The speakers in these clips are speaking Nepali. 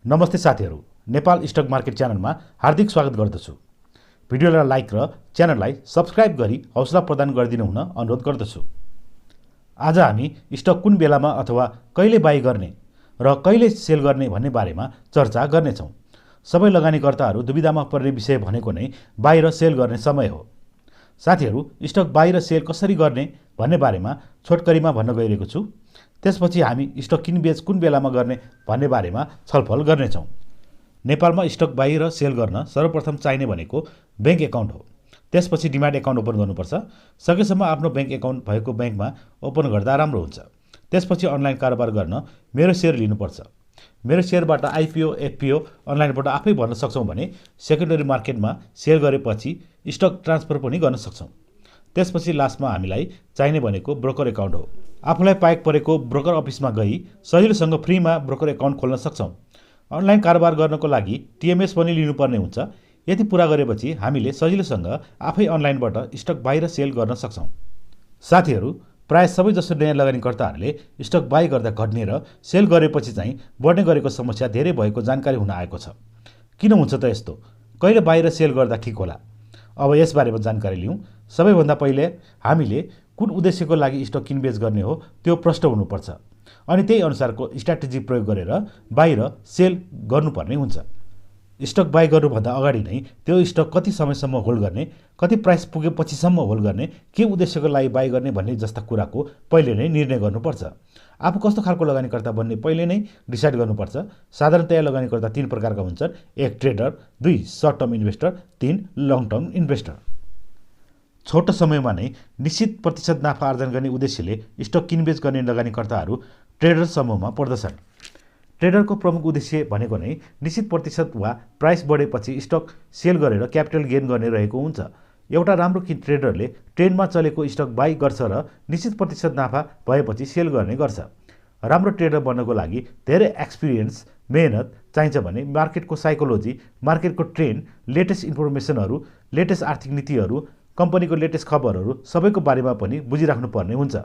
नमस्ते साथीहरू, नेपाल स्टक मार्केट च्यानलमा हार्दिक स्वागत गर्दछु। भिडियोलाई लाइक र च्यानललाई सब्स्क्राइब गरी हौसला प्रदान गरिदिनु हुन अनुरोध गर्दछु। आज हामी स्टक कुन बेलामा अथवा कहिले बाई गर्ने र कहिले सेल गर्ने भन्ने बारेमा चर्चा गर्नेछौँ। सबै लगानीकर्ताहरू दुविधामा पर्ने विषय भनेको नै बाई र सेल गर्ने समय हो। साथीहरू, स्टक बाई र सेल कसरी गर्ने भन्ने बारेमा छोटकरीमा भन्न गइरहेको छु। त्यसपछि हामी स्टक किनबेच कुन बेलामा गर्ने भन्ने बारेमा छलफल गर्नेछौँ। नेपालमा स्टक बाई र सेल गर्न सर्वप्रथम चाहिने भनेको बैंक एकाउन्ट हो। त्यसपछि डिमाट एकाउन्ट ओपन गर्नुपर्छ। सकेसम्म आफ्नो बैंक एकाउन्ट भएको बैंकमा ओपन गर्दा राम्रो हुन्छ। त्यसपछि अनलाइन कारोबार गर्न मेरो सेयर लिनुपर्छ। मेरो सेयरबाट आइपिओ एफपिओ अनलाइनबाट आफै भर्न सक्छौँ भने सेकेन्डरी मार्केटमा सेल गरेपछि स्टक ट्रान्सफर पनि गर्न सक्छौँ। त्यसपछि लास्टमा हामीलाई चाहिने भनेको ब्रोकर एकाउन्ट हो। आफूलाई पाएक परेको ब्रोकर अफिसमा गई सजिलोसँग फ्रीमा ब्रोकर एकाउन्ट खोल्न सक्छौँ। अनलाइन कारोबार गर्नको लागि टिएमएस पनि लिनुपर्ने हुन्छ। यति पुरा गरेपछि हामीले सजिलोसँग आफै अनलाइनबाट स्टक बाई र सेल गर्न सक्छौँ। साथीहरू, प्राय सबैजसो नयाँ लगानीकर्ताहरूले स्टक बाई गर्दा घट्ने र सेल गरेपछि चाहिँ बढ्ने गरेको समस्या धेरै भएको जानकारी हुन आएको छ। किन हुन्छ त यस्तो? कहिले बाई र सेल गर्दा ठिक होला? अब यसबारेमा जानकारी लिउँ। सबैभन्दा पहिले हामीले कुन उद्देश्यको लागि स्टक किनबेच गर्ने हो त्यो प्रष्ट हुनुपर्छ। अनि त्यही अनुसारको स्ट्र्याटेजी प्रयोग गरेर बाई र सेल गर्नुपर्ने हुन्छ। स्टक बाई गर्नुभन्दा अगाडि नै त्यो स्टक कति समयसम्म होल्ड गर्ने, कति प्राइस पुगेपछिसम्म होल्ड गर्ने, के उद्देश्यको लागि बाई गर्ने भन्ने जस्ता कुराको पहिले नै निर्णय गर्नुपर्छ। आफू कस्तो खालको लगानीकर्ता बन्ने पहिले नै डिसाइड गर्नुपर्छ। साधारणतया लगानीकर्ता 3 प्रकारका हुन्छन्। 1 trader, 2 short term investor, 3 long term investor. छोटो समयमा नै निश्चित प्रतिशत नाफा आर्जन गर्ने उद्देश्यले स्टक किनबेच गर्ने लगानीकर्ताहरू ट्रेडर समूहमा पर्दछन्। ट्रेडरको प्रमुख उद्देश्य भनेको नै निश्चित प्रतिशत वा प्राइस बढेपछि स्टक सेल गरेर क्यापिटल गेन गर्ने रहेको हुन्छ। एउटा राम्रो ट्रेडरले ट्रेन्डमा चलेको स्टक बाई गर्छ र निश्चित प्रतिशत नाफा भएपछि सेल गर्ने गर्छ। राम्रो ट्रेडर बन्नको लागि धेरै एक्सपिरियन्स, मेहनत चाहिन्छ भने मार्केटको साइकोलोजी, मार्केटको ट्रेन्ड, लेटेस्ट इन्फर्मेसनहरू, लेटेस्ट आर्थिक नीतिहरू, कम्पनीको लेटेस्ट खबरहरू सबैको बारेमा पनि बुझिराख्नुपर्ने हुन्छ।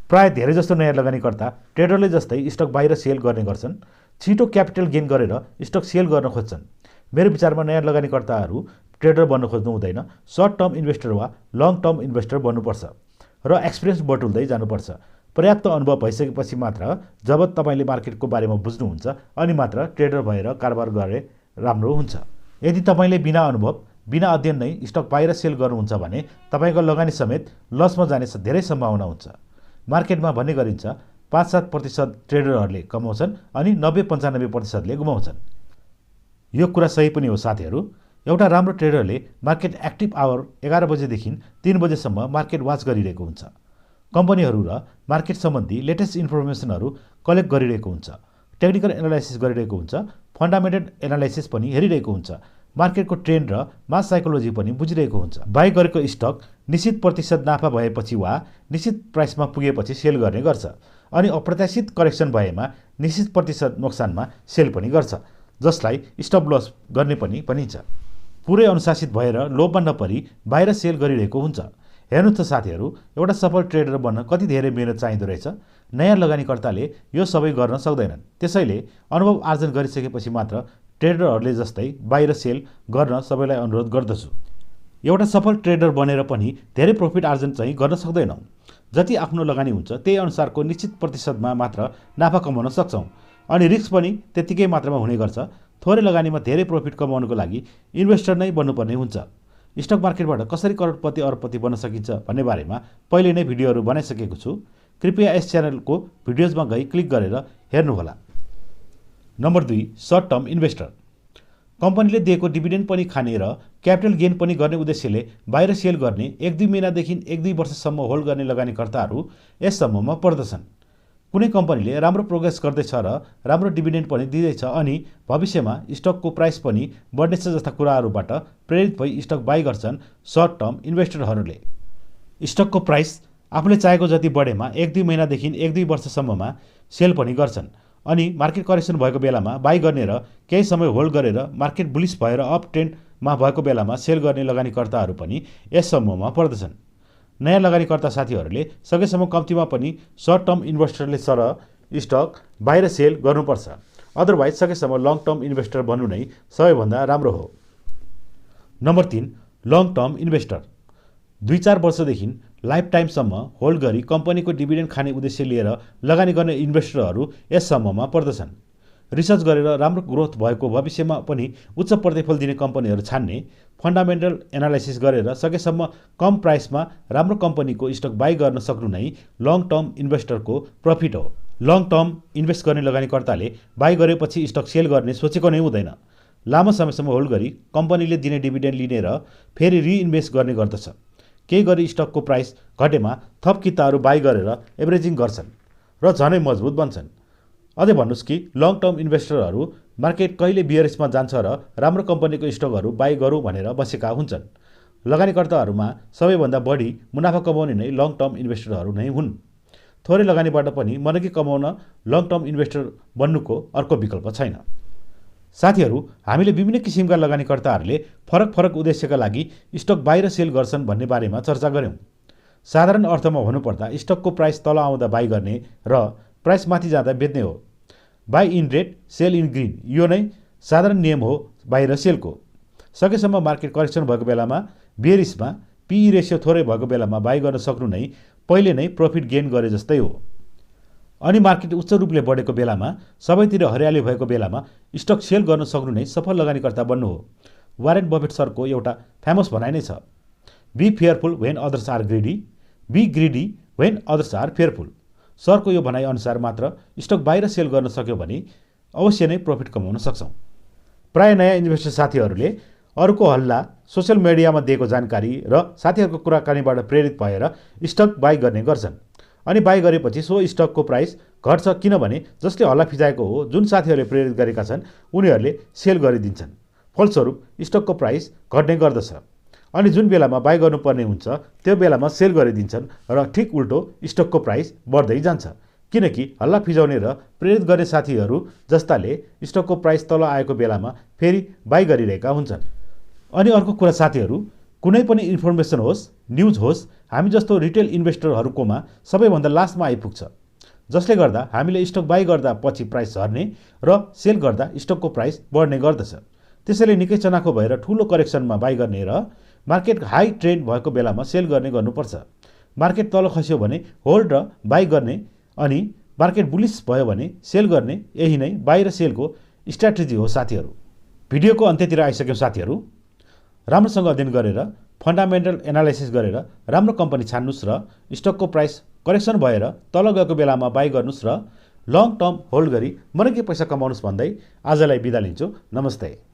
प्राय धेरै जस्तो नयाँ लगानीकर्ता ट्रेडरले जस्तै स्टक बाई र सेल गर्ने गर्छन्। छिटो क्यापिटल गेन गरेर स्टक सेल गर्न खोज्छन्। मेरो विचारमा नयाँ लगानीकर्ताहरू ट्रेडर बन्न खोज्नु हुँदैन। सर्ट टर्म इन्भेस्टर वा लङ टर्म इन्भेस्टर बन्नुपर्छ र एक्सपिरियन्स बटुल्दै जानुपर्छ। पर्याप्त अनुभव भइसकेपछि मात्र जब तपाईँले मार्केटको बारेमा बुझ्नुहुन्छ अनि मात्र ट्रेडर भएर कारोबार गरे राम्रो हुन्छ। यदि तपाईँले बिना अनुभव, बिना अध्ययन नै स्टक बाई र सेल गर्नुहुन्छ भने तपाईँको लगानी समेत लसमा जाने धेरै सम्भावना हुन्छ। मार्केटमा भन्ने गरिन्छ 5-7% ट्रेडरहरूले कमाउँछन् अनि 90-95%ले गुमाउँछन्। यो कुरा सही पनि हो साथीहरू। एउटा राम्रो ट्रेडरले मार्केट एक्टिभ आवर 11 बजेदेखि 3 बजेसम्म मार्केट वाच गरिरहेको हुन्छ। कम्पनीहरू र मार्केट सम्बन्धी लेटेस्ट इन्फर्मेसनहरू कलेक्ट गरिरहेको हुन्छ। टेक्निकल एनालाइसिस गरिरहेको हुन्छ। फन्डामेन्टल एनालाइसिस पनि हेरिरहेको हुन्छ। मार्केटको ट्रेन्ड र मास साइकोलोजी पनि बुझिरहेको हुन्छ। बाई गरेको स्टक निश्चित प्रतिशत नाफा भएपछि वा निश्चित प्राइसमा पुगेपछि सेल गर्ने गर्छ अनि अप्रत्याशित करेक्सन भएमा निश्चित प्रतिशत नोक्सानमा सेल पनि गर्छ, जसलाई स्टप लस गर्ने पनि भनिन्छ। पुरै अनुशासित भएर लोभमा नपरी बाहिर सेल गरिरहेको हुन्छ। हेर्नुहोस् त साथीहरू, एउटा सफल ट्रेडर बन्न कति धेरै मेहनत चाहिँदो रहेछ। नयाँ लगानीकर्ताले यो सबै गर्न सक्दैनन्। त्यसैले अनुभव आर्जन गरिसकेपछि मात्र ट्रेडरहरूले जस्तै बाई र सेल गर्न सबैलाई अनुरोध गर्दछु। एउटा सफल ट्रेडर बनेर पनि धेरै प्रफिट आर्जन चाहिँ गर्न सक्दैनौँ। जति आफ्नो लगानी हुन्छ त्यही अनुसारको निश्चित प्रतिशतमा मात्र नाफा कमाउन सक्छौँ अनि रिस्क पनि त्यत्तिकै मात्रामा हुने गर्छ। थोरै लगानीमा धेरै प्रफिट कमाउनको लागि इन्भेस्टर नै बन्नुपर्ने हुन्छ। स्टक मार्केटबाट कसरी करोडपति अरबपति बन्न सकिन्छ भन्ने बारेमा पहिले नै भिडियोहरू बनाइसकेको छु। कृपया यस च्यानलको भिडियोजमा गई क्लिक गरेर हेर्नुहोला। Number 2, short term investor. कम्पनीले दिएको डिभिडेन्ड पनि खाने र क्यापिटल गेन पनि गर्ने उद्देश्यले बाहिर सेल गर्ने 1-2 महिनादेखि 1-2 वर्षसम्म होल्ड गर्ने लगानीकर्ताहरू यस समूहमा पर्दछन्। कुनै कम्पनीले राम्रो प्रोग्रेस गर्दैछ र राम्रो डिभिडेन्ड पनि दिँदैछ अनि भविष्यमा स्टकको प्राइस पनि बढ्नेछ जस्ता कुराहरूबाट प्रेरित भई स्टक बाई गर्छन् सर्ट टर्म इन्भेस्टरहरूले। स्टकको प्राइस आफूले चाहेको जति बढेमा 1-2 महिनादेखि 1-2 वर्षसम्ममा सेल पनि गर्छन् अनि मार्केट करेक्सन भएको बेलामा बाई गर्ने र केही समय होल्ड गरेर मार्केट बुलिस भएर अप ट्रेन्डमा भएको बेलामा सेल गर्ने लगानीकर्ताहरू पनि यस समूहमा पर्दछन्। नयाँ लगानीकर्ता साथीहरूले सकेसम्म कम्तीमा पनि सर्ट टर्म इन्भेस्टरले सरह स्टक बाहिर सेल गर्नुपर्छ अदरवाइज सकेसम्म लङ टर्म इन्भेस्टर बन्नु नै सबैभन्दा राम्रो हो। Number 3, long term investor. 2-4 वर्षदेखि लाइफ टाइमसम्म होल्ड गरी कम्पनीको डिभिडेन्ड खाने उद्देश्य लिएर लगानी गर्ने इन्भेस्टरहरू यस समूहमा पर्दछन्। रिसर्च गरेर राम्रो ग्रोथ भएको भविष्यमा पनि उच्च प्रतिफल दिने कम्पनीहरू छान्ने, फन्डामेन्टल एनालाइसिस गरेर सकेसम्म कम प्राइसमा राम्रो कम्पनीको स्टक बाई गर्न सक्नु नै लङ टर्म इन्भेस्टरको प्रफिट हो। लङ टर्म इन्भेस्ट गर्ने लगानीकर्ताले बाई गरेपछि स्टक सेल गर्ने सोचेको नै हुँदैन। लामो समयसम्म होल्ड गरी कम्पनीले दिने डिभिडेन्ड लिने र फेरि रिइन्भेस्ट गर्ने गर्दछ। केही गरी स्टकको प्राइस घटेमा थप किताहरू बाई गरेर एभरेजिङ गर्छन् र झनै मजबुत बन्छन्। अझै भन्नुहोस् कि लङ टर्म इन्भेस्टरहरू मार्केट कहिले बियरिसमा जान्छ र राम्रो कम्पनीको स्टकहरू बाई गरौँ भनेर बसेका हुन्छन्। लगानीकर्ताहरूमा सबैभन्दा बढी मुनाफा कमाउने नै लङ टर्म इन्भेस्टरहरू नै हुन्। थोरै लगानीबाट पनि मनकी कमाउन लङ टर्म इन्भेस्टर बन्नुको अर्को विकल्प छैन। साथीहरू, हामीले विभिन्न किसिमका लगानीकर्ताहरूले फरक फरक उद्देश्यका लागि स्टक बाई र सेल गर्छन् भन्ने बारेमा चर्चा गऱ्यौँ। साधारण अर्थमा भन्नुपर्दा स्टकको प्राइस तल आउँदा बाई गर्ने र प्राइस माथि जाँदा बेच्ने हो। Buy in red, sell in green, यो नै साधारण नियम हो बाई र सेलको। सकेसम्म मार्केट करेक्सन भएको बेलामा, बियरिसमा पीई रेसियो थोरै भएको बेलामा बाई गर्न सक्नु नै पहिले नै प्रफिट गेन गरे जस्तै हो। अनि मार्केट उच्च रूपले बढेको बेलामा, सबैतिर हरियाली भएको बेलामा स्टक सेल गर्न सक्नु नै सफल लगानीकर्ता बन्नु हो। वारेन बफेट सरको एउटा फेमस भनाइ नै छ, be fearful when others are greedy, be greedy when others are fearful. सरको यो भनाइ अनुसार मात्र स्टक बाई र सेल गर्न सक्यो भने अवश्य नै प्रफिट कमाउन सक्छौँ। प्राय नयाँ इन्भेस्टर साथीहरूले अरूको हल्ला, सोसियल मिडियामा दिएको जानकारी र साथीहरूको कुराकानीबाट प्रेरित भएर स्टक बाई गर्ने गर्छन्। अनि बाई गरेपछि सो स्टकको प्राइस घट्छ, किनभने जसले हल्ला फिजाएको हो, जुन साथीहरूले प्रेरित गरेका छन् उनीहरूले सेल गरिदिन्छन्। फलस्वरूप स्टकको प्राइस घट्ने गर्दछ। अनि जुन बेलामा बाई गर्नुपर्ने हुन्छ त्यो बेलामा सेल गरिदिन्छन् र ठिक उल्टो स्टकको प्राइस बढ्दै जान्छ, किनकि हल्ला फिजाउने र प्रेरित गर्ने साथीहरू जस्ताले स्टकको प्राइस तल आएको बेलामा फेरि बाई गरिरहेका हुन्छन्। अनि अर्को कुरा साथीहरू, कुनै पनि इन्फर्मेसन होस्, न्युज होस्, हामी जस्तो रिटेल इन्भेस्टरहरूकोमा सबैभन्दा लास्टमा आइपुग्छ, जसले गर्दा हामीले स्टक बाई गर्दा पछि प्राइस झर्ने र सेल गर्दा स्टकको प्राइस बढ्ने गर्दछ। त्यसैले निकै चनाखो भएर ठुलो करेक्सनमा बाई गर्ने र मार्केट हाई ट्रेन्ड भएको बेलामा सेल गर्ने गर्नुपर्छ। मार्केट तल खस्यो भने होल्ड र बाई गर्ने, अनि मार्केट बुलिस भयो भने सेल गर्ने, यही नै बाई र सेलको स्ट्र्याटेजी हो साथीहरू। भिडियोको अन्त्यतिर आइसक्यौँ साथीहरू। राम्रोसँग अध्ययन गरेर, फन्डामेन्टल एनालाइसिस गरेर राम्रो कम्पनी छान्नुस् र स्टकको प्राइस करेक्सन भएर तल गएको बेलामा बाई गर्नुस् र लङ टर्म होल्ड गरी मनकै पैसा कमाउनुस् भन्दै आजलाई बिदा लिन्छु। नमस्ते।